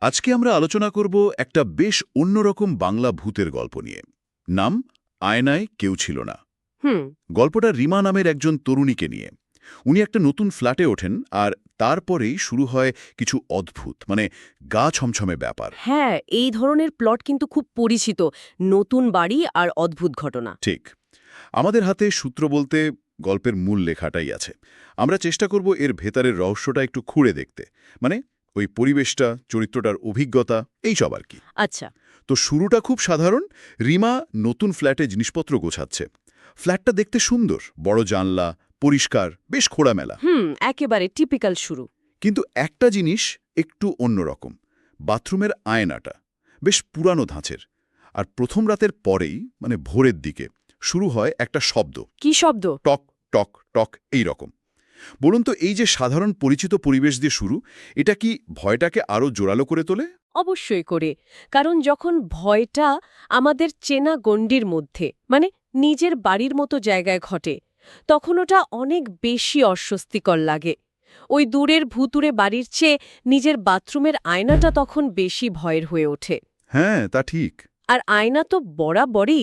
আজকে আমরা আলোচনা করব একটা বেশ অন্যরকম বাংলা ভূতের গল্প নিয়ে। নাম আয়নায় কেউ ছিল না। হুম। গল্পটা রিমা নামের একজন তরুণীকে নিয়ে। উনি একটা নতুন ফ্ল্যাটে ওঠেন, আর তারপরেই শুরু হয় কিছু অদ্ভুত, গা ছমছমে ব্যাপার। হ্যাঁ, এই ধরনের প্লট কিন্তু খুব পরিচিত। নতুন বাড়ি আর অদ্ভুত ঘটনা। ঠিক। আমাদের হাতে সূত্র বলতে গল্পের মূল লেখাটাই আছে। আমরা চেষ্টা করব এর ভেতরের রহস্যটা একটু খুঁড়ে দেখতে, ওই পরিবেশটা, চরিত্রটার অভিজ্ঞতা, এইসব আর কি। আচ্ছা। তো শুরুটা খুব সাধারণ। রিমা নতুন ফ্ল্যাটে জিনিসপত্র গোছাচ্ছে। ফ্ল্যাটটা দেখতে সুন্দর, বড় জানলা, পরিষ্কার, বেশ খোলামেলা। একেবারে টিপিক্যাল শুরু। কিন্তু একটা জিনিস একটু অন্যরকম। বাথরুমের আয়নাটা বেশ পুরানো ধাঁচের। আর প্রথম রাতের পরেই, ভোরের দিকে, শুরু হয় একটা শব্দ। কি শব্দ? টক টক টক, এই রকম। বলুন তো, এই যে সাধারণ পরিচিত পরিবেশ দিয়ে শুরু, এটা কি ভয়টাকে আরও জোরালো করে তোলে? অবশ্যই করে। কারণ যখন ভয়টা আমাদের চেনা গণ্ডির মধ্যে, নিজের বাড়ির মতো জায়গায় ঘটে, তখন ওটা অনেক বেশি অস্বস্তিকর লাগে। ওই দূরের ভুতুড়ে বাড়ির চেয়ে নিজের বাথরুমের আয়নাটা তখন বেশি ভয়ের হয়ে ওঠে। হ্যাঁ, তা ঠিক। আর আয়না তো বরাবরই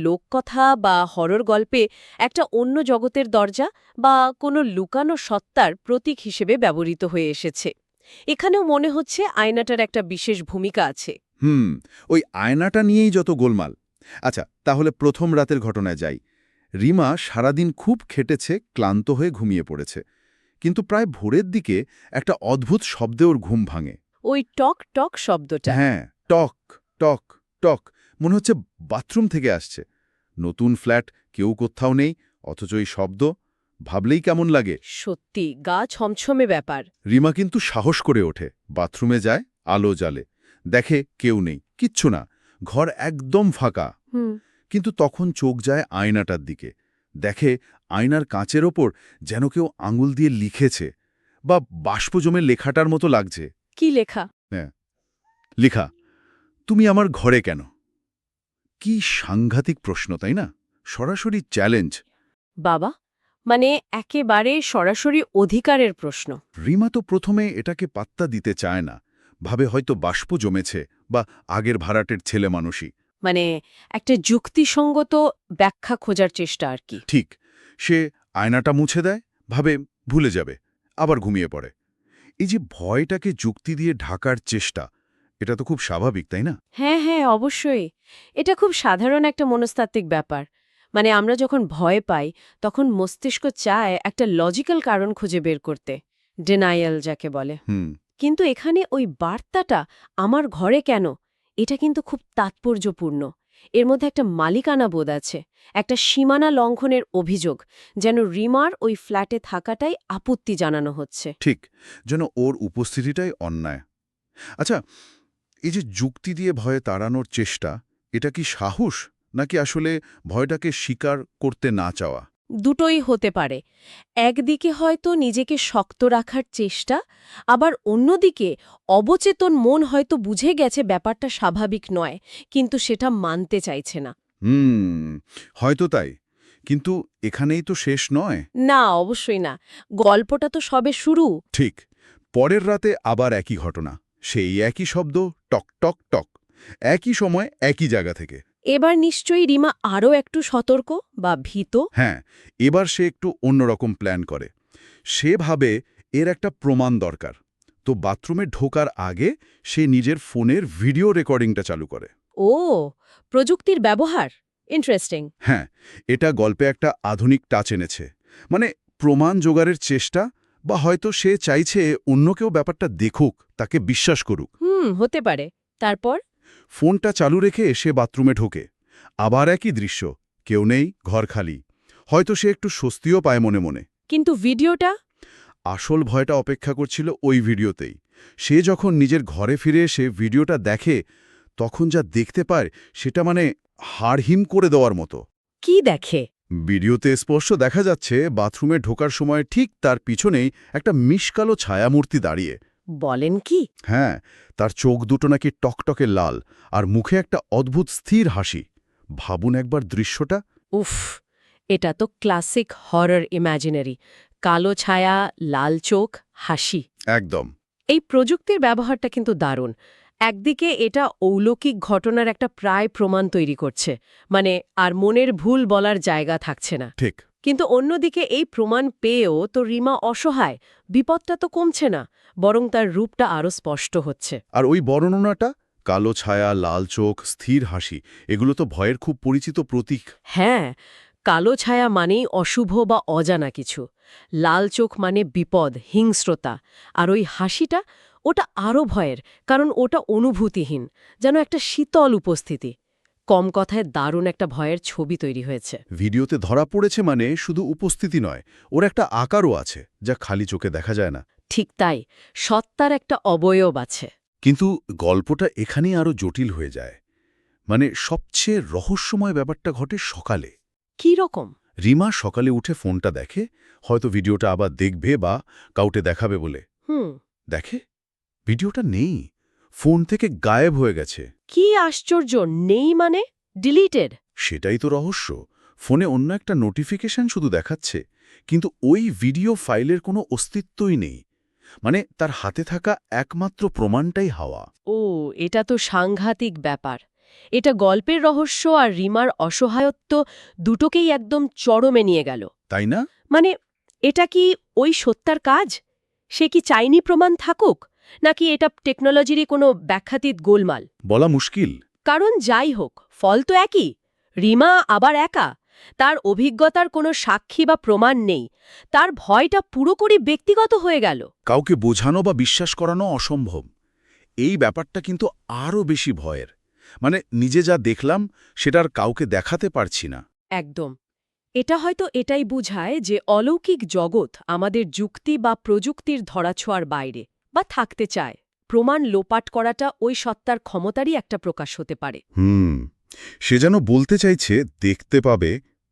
লোককথা বা হরর গল্পে একটা অন্য জগতের দরজা বা কোনো লুকানো সত্তার প্রতীক হিসেবে ব্যবহৃত হয়ে এসেছে। এখানেও মনে হচ্ছে আয়নাটার একটা বিশেষ ভূমিকা আছে। ওই আয়নাটা নিয়েই যত গোলমাল। আচ্ছা, তাহলে প্রথম রাতের ঘটনায় যাই। রিমা সারাদিন খুব খেটেছে, ক্লান্ত হয়ে ঘুমিয়ে পড়েছে। কিন্তু প্রায় ভোরের দিকে একটা অদ্ভুত শব্দে ওর ঘুম ভাঙে। ওই টক টক শব্দটা। হ্যাঁ, টক টক টক, মনে হচ্ছে বাথরুম থেকে আসছে। নতুন ফ্ল্যাট, কেউ কোথাও নেই, অথচ এই শব্দ ভাবলেই কেমন লাগে। সত্যি গা ছমছমে ব্যাপার। রিমা কিন্তু সাহস করে ওঠে, বাথরুমে যায়, আলো জ্বালে, দেখে কেউ নেই, কিচ্ছু না, ঘর একদম ফাঁকা। কিন্তু তখন চোখ যায় আয়নাটার দিকে। দেখে আয়নার কাঁচের ওপর যেন কেউ আঙুল দিয়ে লিখেছে, বা বাষ্প জমে লেখাটার মতো লাগছে। কি লেখা? লেখা, তুমি আমার ঘরে কেন? কি সাংঘাতিক প্রশ্ন, তাই না? সরাসরি চ্যালেঞ্জ। বাবা, একেবারে সরাসরি অধিকারের প্রশ্ন। রিমা তো প্রথমে এটাকে পাত্তা দিতে চায় না, ভাবে হয়তো বাষ্প জমেছে, বা আগের ভাড়াটের ছেলে মানুষই। একটা যুক্তিসঙ্গত ব্যাখ্যা খোঁজার চেষ্টা আর কি। ঠিক। সে আয়নাটা মুছে দেয়, ভাবে ভুলে যাবে, আবার ঘুমিয়ে পড়ে। এই যে ভয়টাকে যুক্তি দিয়ে ঢাকার চেষ্টা, এটা তো খুব স্বাভাবিক, তাই না? হ্যাঁ হ্যাঁ, অবশ্যই। এটা খুব সাধারণ একটা মনস্তাত্ত্বিক ব্যাপার। আমরা যখন ভয় পাই, তখন মস্তিষ্ক চায় একটা লজিক্যাল কারণ খুঁজে বের করতে, ডিনায়াল যাকে বলে। কিন্তু এখানে ওই বার্তাটা, আমার ঘরে কেন, এটা কিন্তু খুব তাৎপর্যপূর্ণ। এর মধ্যে একটা মালিকানা বোধ আছে, একটা সীমানা লঙ্ঘনের অভিযোগ, যেন রিমার ওই ফ্ল্যাটে থাকাটাই আপত্তি জানানো হচ্ছে। ঠিক, যেন ওর উপস্থিতিটাই অন্যায়। আচ্ছা, এই যে যুক্তি দিয়ে ভয়ে তাড়ানোর চেষ্টা, এটা কি সাহস, নাকি আসলে ভয়টাকে স্বীকার করতে না চাওয়া? দুটোই হতে পারে। একদিকে হয়তো নিজেকে শক্ত রাখার চেষ্টা, আবার অন্যদিকে অবচেতন মন হয়তো বুঝে গেছে ব্যাপারটা স্বাভাবিক নয়, কিন্তু সেটা মানতে চাইছে না। হয়তো তাই। কিন্তু এখানেই তো শেষ নয়। না, অবশ্যই না। গল্পটা তো সবে শুরু। ঠিক। পরের রাতে আবার একই ঘটনা, সেই একই শব্দ, টক টক টক, একই সময় একই জায়গা থেকে। এবার নিশ্চয়ই রিমা আরও একটু সতর্ক বা ভীত। হ্যাঁ, এবার সে একটু অন্যরকম প্ল্যান করে। সে ভাবে এর একটা প্রমাণ দরকার। তো বাথরুমে ঢোকার আগে সে নিজের ফোনের ভিডিও রেকর্ডিংটা চালু করে। ও, প্রযুক্তির ব্যবহার ইন্টারেস্টিং। হ্যাঁ, এটা গল্পে একটা আধুনিক টাচ এনেছে। প্রমাণ জোগাড়ের চেষ্টা, বা হয়তো সে চাইছে অন্য কেউ ব্যাপারটা দেখুক, তাকে বিশ্বাস করুক। হতে পারে। তারপর ফোনটা চালু রেখে সে বাথরুমে ঢোকে। আবার একই দৃশ্য, কেউ নেই, ঘর খালি। হয়তো সে একটু স্বস্তিও পায় মনে মনে। কিন্তু ভিডিওটা? আসল ভয়টা অপেক্ষা করছিল ওই ভিডিওতেই। সে যখন নিজের ঘরে ফিরে এসে ভিডিওটা দেখে, তখন যা দেখতে পায় সেটা হাড়হিম করে দেওয়ার মতো। কি দেখে? ভিডিওতে স্পষ্ট দেখা যাচ্ছে বাথরুমে ঢোকার সময় ঠিক তার পিছনেই একটা মিশকালো ছায়ামূর্তি দাঁড়িয়ে। বলেন কি? হ্যাঁ, তার চোখ দুটো নাকি টকটকে লাল, আর মুখে একটা অদ্ভুত স্থির হাসি। ভাবুন একবার দৃশ্যটা। উফ, এটা তো ক্লাসিক হরর ইমাজিনারি। কালো ছায়া, লাল চোখ, হাসি। একদম। এই প্রযুক্তির ব্যবহারটা কিন্তু দারুণ। একদিকে এটা অলৌকিক ঘটনার একটা প্রায় প্রমাণ তৈরি করছে, মানে আর মনের ভুল বলার জায়গা থাকছে না। ঠিক। কিন্তু অন্যদিকে এই প্রমাণ পেয়েও তো রিমা অসহায়, বিপদটা তো কমছে না, বরং তার রূপটা আরও স্পষ্ট হচ্ছে। আর ওই বর্ণনাটা, কালো ছায়া, লাল চোখ, স্থির হাসি, এগুলো তো ভয়ের খুব পরিচিত প্রতীক। হ্যাঁ, কালো ছায়া মানেই অশুভ বা অজানা কিছু, লাল চোখ মানে বিপদ, হিংস্রতা, আর ওই হাসিটা, ওটা আরও ভয়ের, কারণ ওটা অনুভূতিহীন, যেন একটা শীতল উপস্থিতি। কম কথায় দারুণ একটা ভয়ের ছবি তৈরি হয়েছে। ভিডিওতে ধরা পড়েছে মানে শুধু উপস্থিতি নয়, ওর একটা আকারও আছে যা খালি চোখে দেখা যায় না। ঠিক তাই, সত্তার একটা অবয়ব আছে। কিন্তু গল্পটা এখানেই আরও জটিল হয়ে যায়। মানে সবচেয়ে রহস্যময় ব্যাপারটা ঘটে সকালে। কী রকম? রিমা সকালে উঠে ফোনটা দেখে, হয়তো ভিডিওটা আবার দেখবে বা কাউকে দেখাবে বলে। দেখে ভিডিওটা নেই, ফোন থেকে গায়েব হয়ে গেছে। কি আশ্চর্য, নেই মানে? ডিলিটেড? সেটাই তো রহস্য। ফোনে অন্য একটা নোটিফিকেশন শুধু দেখাচ্ছে, কিন্তু ওই ভিডিও ফাইলের কোনো অস্তিত্বই নেই। মানে তার হাতে থাকা একমাত্র প্রমাণটাই হাওয়া। ও, এটা তো সাংঘাতিক ব্যাপার। এটা গল্পের রহস্য আর রিমার অসহায়ত্ব দুটোকেই একদম চরমে নিয়ে গেল। তাই না? মানে এটা কি ওই সত্যার কাজ? সে কি চাইনি প্রমাণ থাকুক, নাকি এটা টেকনোলজিরই কোনো ব্যাখ্যাতীত গোলমাল? বলা মুশকিল। কারণ যাই হোক, ফল তো একই। রিমা আবার একা, তার অভিজ্ঞতার কোনো সাক্ষী বা প্রমাণ নেই, তার ভয়টা পুরোপুরি ব্যক্তিগত হয়ে গেল। কাউকে বোঝানো বা বিশ্বাস করানো অসম্ভব। এই ব্যাপারটা কিন্তু আরও বেশি ভয়ের। মানে নিজে যা দেখলাম সেটার কাউকে দেখাতে পারছি না। একদম। এটা হয়তো এটাই বুঝায় যে অলৌকিক জগৎ আমাদের যুক্তি বা প্রযুক্তির ধরাছোঁয়ার বাইরে, বা থাকতে চায়। প্রমাণ লোপাট করাটা ওই সত্তার ক্ষমতারই একটা প্রকাশ হতে পারে। সে যেন বলতে চাইছে দেখতে পাবে,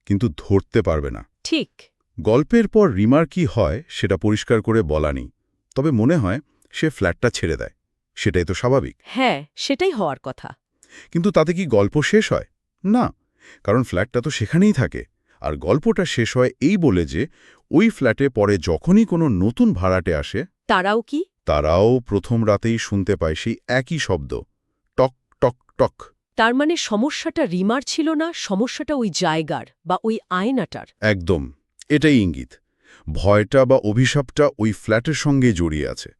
কিন্তু ধরতে পারবে না। ঠিক। গল্পের পর রিমার কি হয় সেটা পরিষ্কার করে বলা নেই, তবে মনে হয় সে ফ্ল্যাটটা ছেড়ে দেয়। সেটাই তো স্বাভাবিক। হ্যাঁ, সেটাই হওয়ার কথা। কিন্তু তাতে কি গল্প শেষ হয়? না, কারণ ফ্ল্যাটটা তো সেখানেই থাকে। আর গল্পটা শেষ হয় এই বলে যে ওই ফ্ল্যাটে পরে যখনই কোনো নতুন ভাড়াটে আসে, তারাও কি? তারাও প্রথম রাতেই শুনতে পায় সেই একই শব্দ, টক টক টক। তার মানে সমস্যাটা রিমার ছিল না, সমস্যাটা ওই জায়গার বা ওই আয়নাটার। একদম, এটাই ইঙ্গিত। ভয়টা বা অভিশাপটা ওই ফ্ল্যাটের সঙ্গে জড়িয়ে আছে।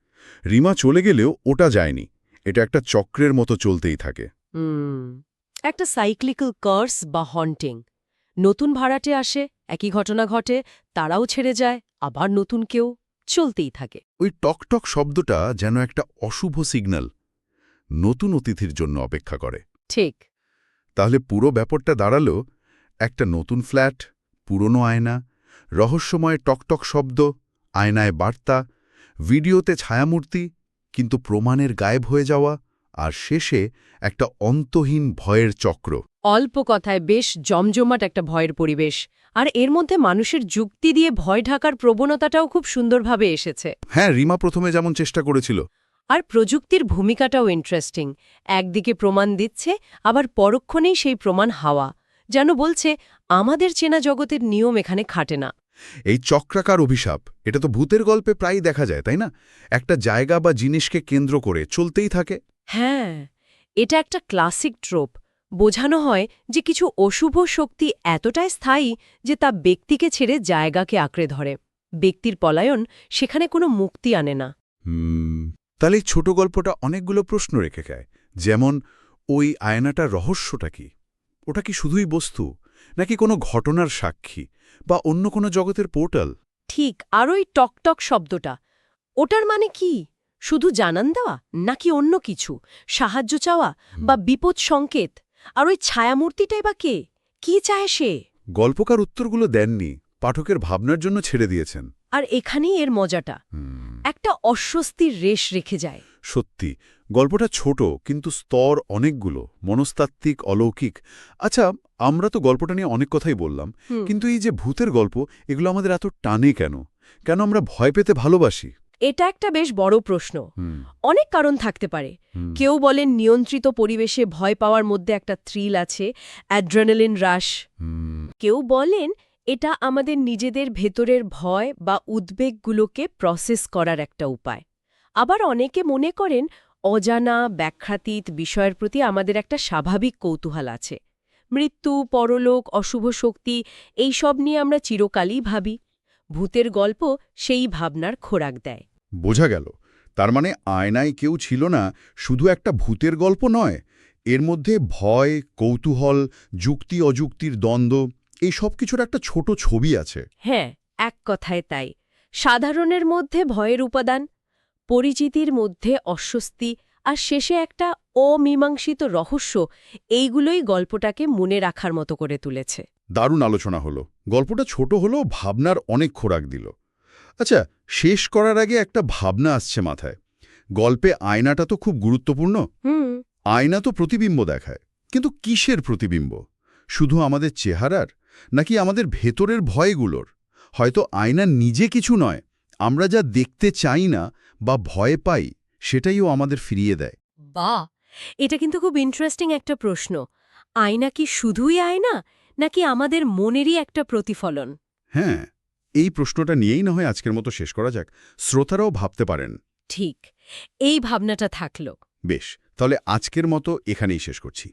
রিমা চলে গেলেও ওটা যায়নি, এটা একটা চক্রের মতো চলতেই থাকে। একটা সাইক্লিক্যাল কার্স বা হন্টিং। নতুন ভাড়াটে আসে, একই ঘটনা ঘটে, তারাও ছেড়ে যায়, আবার নতুন কেউ, চলতেই থাকে। ওই টকটক শব্দটা যেন একটা অশুভ সিগন্যাল, নতুন অতিথির জন্য অপেক্ষা করে। ঠিক। তাহলে পুরো ব্যাপারটা দাঁড়ালো একটা নতুন ফ্ল্যাট, পুরনো আয়না, রহস্যময় টকটক শব্দ, আয়নায় বার্তা, ভিডিওতে ছায়ামূর্তি, কিন্তু প্রমাণের গায়েব হয়ে যাওয়া, আর শেষে একটা অন্তহীন ভয়ের চক্র। অল্প কথায় বেশ জমজমাট একটা ভয়ের পরিবেশ। আর এর মধ্যে মানুষের যুক্তি দিয়ে ভয় ঢাকার প্রবণতাটাও খুব সুন্দরভাবে এসেছে। হ্যাঁ, রিমা প্রথমে যেমন চেষ্টা করেছিল। আর প্রযুক্তির ভূমিকাটাও ইন্টারেস্টিং। একদিকে প্রমাণ দিচ্ছে, আবার পরক্ষণেই সেই প্রমাণ হাওয়া, যেন বলছে আমাদের চেনা জগতের নিয়ম এখানে খাটে না। এই চক্রাকার অভিশাপ, এটা তো ভূতের গল্পে প্রায়ই দেখা যায়, তাই না? একটা জায়গা বা জিনিসকে কেন্দ্র করে চলতেই থাকে। হ্যাঁ, এটা একটা ক্লাসিক ট্রোপ। বোঝানো হয় যে কিছু অশুভ শক্তি এতটাই স্থায়ী যে তা ব্যক্তিকে ছেড়ে জায়গাকে আঁকড়ে ধরে। ব্যক্তির পলায়ন সেখানে কোনো মুক্তি আনে না। তাহলে এই ছোট গল্পটা অনেকগুলো প্রশ্ন রেখে যায়। যেমন, ওই আয়নাটার রহস্যটা কি? ওটা কি শুধুই বস্তু, নাকি কোনো ঘটনার সাক্ষী, বা অন্য কোনো জগতের পোর্টাল? ঠিক, আর ওই টকটক শব্দটা, ওটার মানে কি? শুধু জানান দেওয়া, নাকি অন্য কিছু, সাহায্য চাওয়া বা বিপদ সংকেত? আর ওই ছায়ামূর্তিটাই বা কে? কি চায় সে? গল্পকার উত্তরগুলো দেননি, পাঠকের ভাবনার জন্য ছেড়ে দিয়েছেন। আর এখানেই এর মজাটা, একটা অস্বস্তির রেশ রেখে যায়। সত্যি, গল্পটা ছোট কিন্তু স্তর অনেকগুলো, মনস্তাত্ত্বিক, অলৌকিক। আচ্ছা, আমরা তো গল্পটা নিয়ে অনেক কথাই বললাম, কিন্তু এই যে ভূতের গল্প, এগুলো আমাদের এত টানে কেন? কেন আমরা ভয় পেতে ভালোবাসি? এটা একটা বেশ বড় প্রশ্ন। অনেক কারণ থাকতে পারে। কেউ বলেন নিয়ন্ত্রিত পরিবেশে ভয় পাওয়ার মধ্যে একটা থ্রিল আছে, অ্যাড্রেনালিন রাশ। কেউ বলেন এটা আমাদের নিজেদের ভেতরের ভয় বা উদ্বেগগুলোকে প্রসেস করার একটা উপায়। আবার অনেকে মনে করেন অজানা ব্যাখ্যাতীত বিষয়ের প্রতি আমাদের একটা স্বাভাবিক কৌতূহল আছে। মৃত্যু, পরলোক, অশুভ শক্তি এই সব নিয়ে আমরা চিরকালই ভাবি। ভূতের গল্প সেই ভাবনার খোরাক দেয়। বোঝা গেল, তার মানে আয়নায় কেউ ছিল না শুধু একটা ভূতের গল্প নয়, এর মধ্যে ভয়, কৌতূহল, যুক্তি অযুক্তির দ্বন্দ্ব, এই সব কিছুর একটা ছোট ছবি আছে। হ্যাঁ, এক কথায় তাই। সাধারণের মধ্যে ভয়ের উপাদান, পরিচিতির মধ্যে অস্বস্তি, আর শেষে একটা অমীমাংসিত রহস্য, এইগুলোই গল্পটাকে মনে রাখার মতো করে তুলেছে। দারুণ আলোচনা হলো। গল্পটা ছোট হলেও ভাবনার অনেক খোরাক দিল। আচ্ছা, শেষ করার আগে একটা ভাবনা আসছে মাথায়। গল্পে আয়নাটা তো খুব গুরুত্বপূর্ণ। আয়না তো প্রতিবিম্ব দেখায়, কিন্তু কিসের প্রতিবিম্ব? শুধু আমাদের চেহারার, নাকি আমাদের ভেতরের ভয়গুলোর? হয়তো আয়না নিজে কিছু নয়, আমরা যা দেখতে চাই না বা ভয় পাই সেটাইও আমাদের ফিরিয়ে দেয়। বাহ! এটা কিন্তু খুব ইন্টারেস্টিং একটা প্রশ্ন। আয়না কি শুধুই আয়না, নাকি আমাদের মনেরই একটা প্রতিফলন? হ্যাঁ, এই প্রশ্নটা নিয়েই না হয় আজকের মতো শেষ করা যাক। শ্রোতারাও ভাবতে পারেন। ঠিক, এই ভাবনাটা থাকলো। বেশ, তাহলে আজকের মতো এখানেই শেষ করছি।